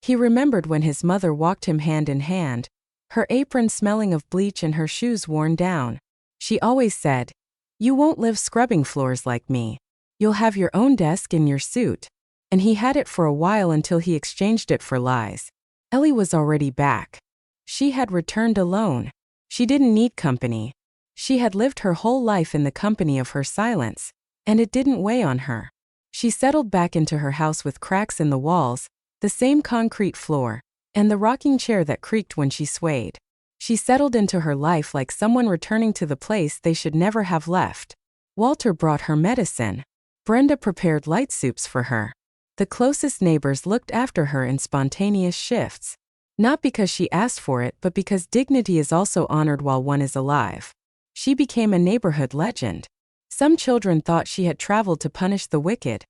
He remembered when his mother walked him hand in hand, her apron smelling of bleach and her shoes worn down. She always said, "You won't live scrubbing floors like me. You'll have your own desk in your suit." And he had it for a while until he exchanged it for lies. Ellie was already back. She had returned alone. She didn't need company. She had lived her whole life in the company of her silence, and it didn't weigh on her. She settled back into her house with cracks in the walls, the same concrete floor, and the rocking chair that creaked when she swayed. She settled into her life like someone returning to the place they should never have left. Walter brought her medicine. Brenda prepared light soups for her. The closest neighbors looked after her in spontaneous shifts. Not because she asked for it, but because dignity is also honored while one is alive. She became a neighborhood legend. Some children thought she had traveled to punish the wicked.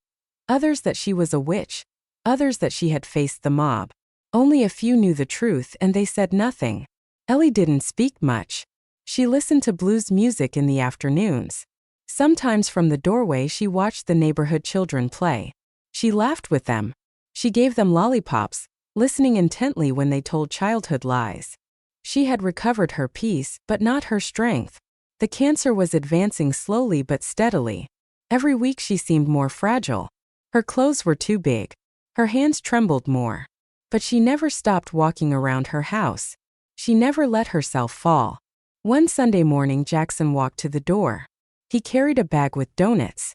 Others that she was a witch. Others that she had faced the mob. Only a few knew the truth, and they said nothing. Ellie didn't speak much. She listened to blues music in the afternoons. Sometimes from the doorway she watched the neighborhood children play. She laughed with them. She gave them lollipops, listening intently when they told childhood lies. She had recovered her peace, but not her strength. The cancer was advancing slowly but steadily. Every week she seemed more fragile. Her clothes were too big. Her hands trembled more. But she never stopped walking around her house. She never let herself fall. One Sunday morning Jackson walked to the door. He carried a bag with donuts.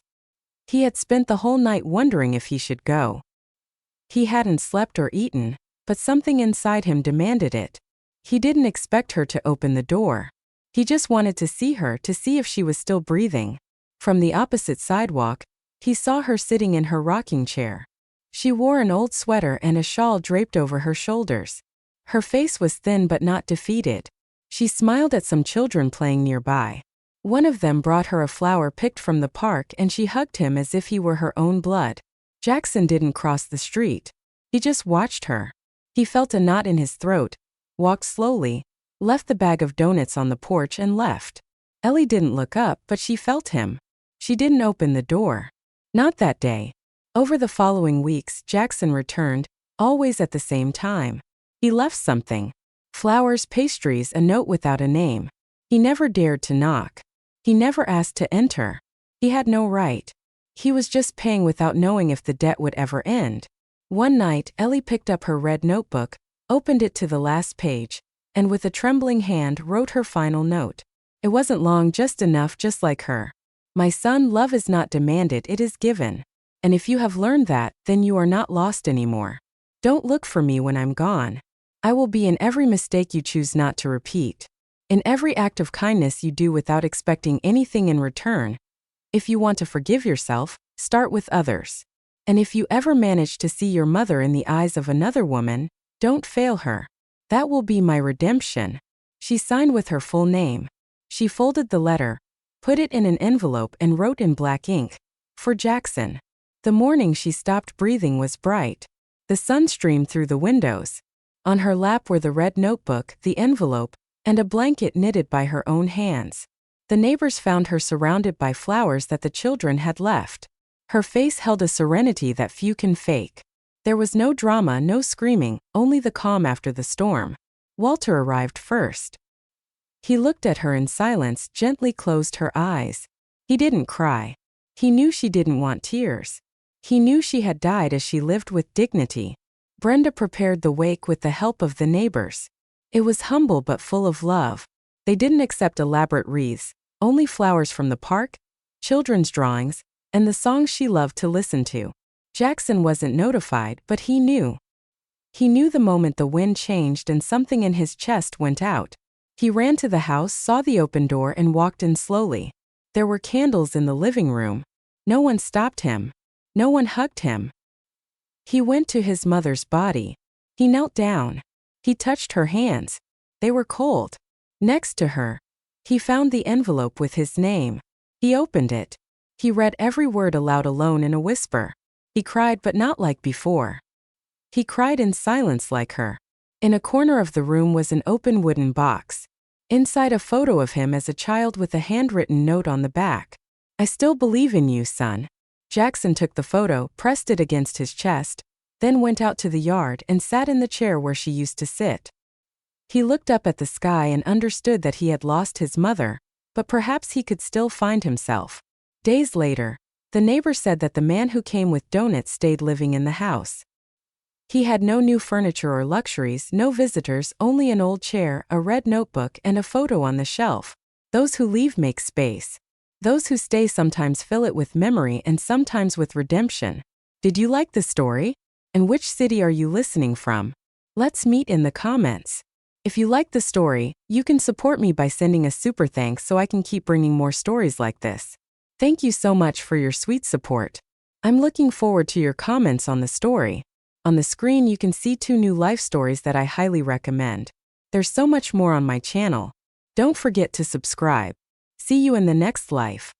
He had spent the whole night wondering if he should go. He hadn't slept or eaten, but something inside him demanded it. He didn't expect her to open the door. He just wanted to see her, to see if she was still breathing. From the opposite sidewalk, he saw her sitting in her rocking chair. She wore an old sweater and a shawl draped over her shoulders. Her face was thin but not defeated. She smiled at some children playing nearby. One of them brought her a flower picked from the park and she hugged him as if he were her own blood. Jackson didn't cross the street. He just watched her. He felt a knot in his throat, walked slowly, left the bag of donuts on the porch and left. Ellie didn't look up, but she felt him. She didn't open the door. Not that day. Over the following weeks, Jackson returned, always at the same time. He left something. Flowers, pastries, a note without a name. He never dared to knock. He never asked to enter. He had no right. He was just paying without knowing if the debt would ever end. One night, Ellie picked up her red notebook, opened it to the last page, and with a trembling hand wrote her final note. It wasn't long, just enough, just like her. My son, love is not demanded, it is given. And if you have learned that, then you are not lost anymore. Don't look for me when I'm gone. I will be in every mistake you choose not to repeat. In every act of kindness you do without expecting anything in return. If you want to forgive yourself, start with others. And if you ever manage to see your mother in the eyes of another woman, don't fail her. That will be my redemption. She signed with her full name. She folded the letter, put it in an envelope and wrote in black ink, "For Jackson." The morning she stopped breathing was bright. The sun streamed through the windows. On her lap were the red notebook, the envelope, and a blanket knitted by her own hands. The neighbors found her surrounded by flowers that the children had left. Her face held a serenity that few can fake. There was no drama, no screaming, only the calm after the storm. Walter arrived first. He looked at her in silence, gently closed her eyes. He didn't cry. He knew she didn't want tears. He knew she had died as she lived with dignity. Brenda prepared the wake with the help of the neighbors. It was humble but full of love. They didn't accept elaborate wreaths, only flowers from the park, children's drawings, and the songs she loved to listen to. Jackson wasn't notified, but he knew. He knew the moment the wind changed and something in his chest went out. He ran to the house, saw the open door and walked in slowly. There were candles in the living room. No one stopped him. No one hugged him. He went to his mother's body. He knelt down. He touched her hands. They were cold. Next to her, he found the envelope with his name. He opened it. He read every word aloud alone in a whisper. He cried, but not like before. He cried in silence like her. In a corner of the room was an open wooden box. Inside, a photo of him as a child with a handwritten note on the back. "I still believe in you, son." Jackson took the photo, pressed it against his chest, then went out to the yard and sat in the chair where she used to sit. He looked up at the sky and understood that he had lost his mother, but perhaps he could still find himself. Days later, the neighbor said that the man who came with donuts stayed living in the house. He had no new furniture or luxuries, no visitors, only an old chair, a red notebook, and a photo on the shelf. Those who leave make space. Those who stay sometimes fill it with memory and sometimes with redemption. Did you like the story? And which city are you listening from? Let's meet in the comments. If you like the story, you can support me by sending a super thanks so I can keep bringing more stories like this. Thank you so much for your sweet support. I'm looking forward to your comments on the story. On the screen you can see 2 new life stories that I highly recommend. There's so much more on my channel. Don't forget to subscribe. See you in the next life.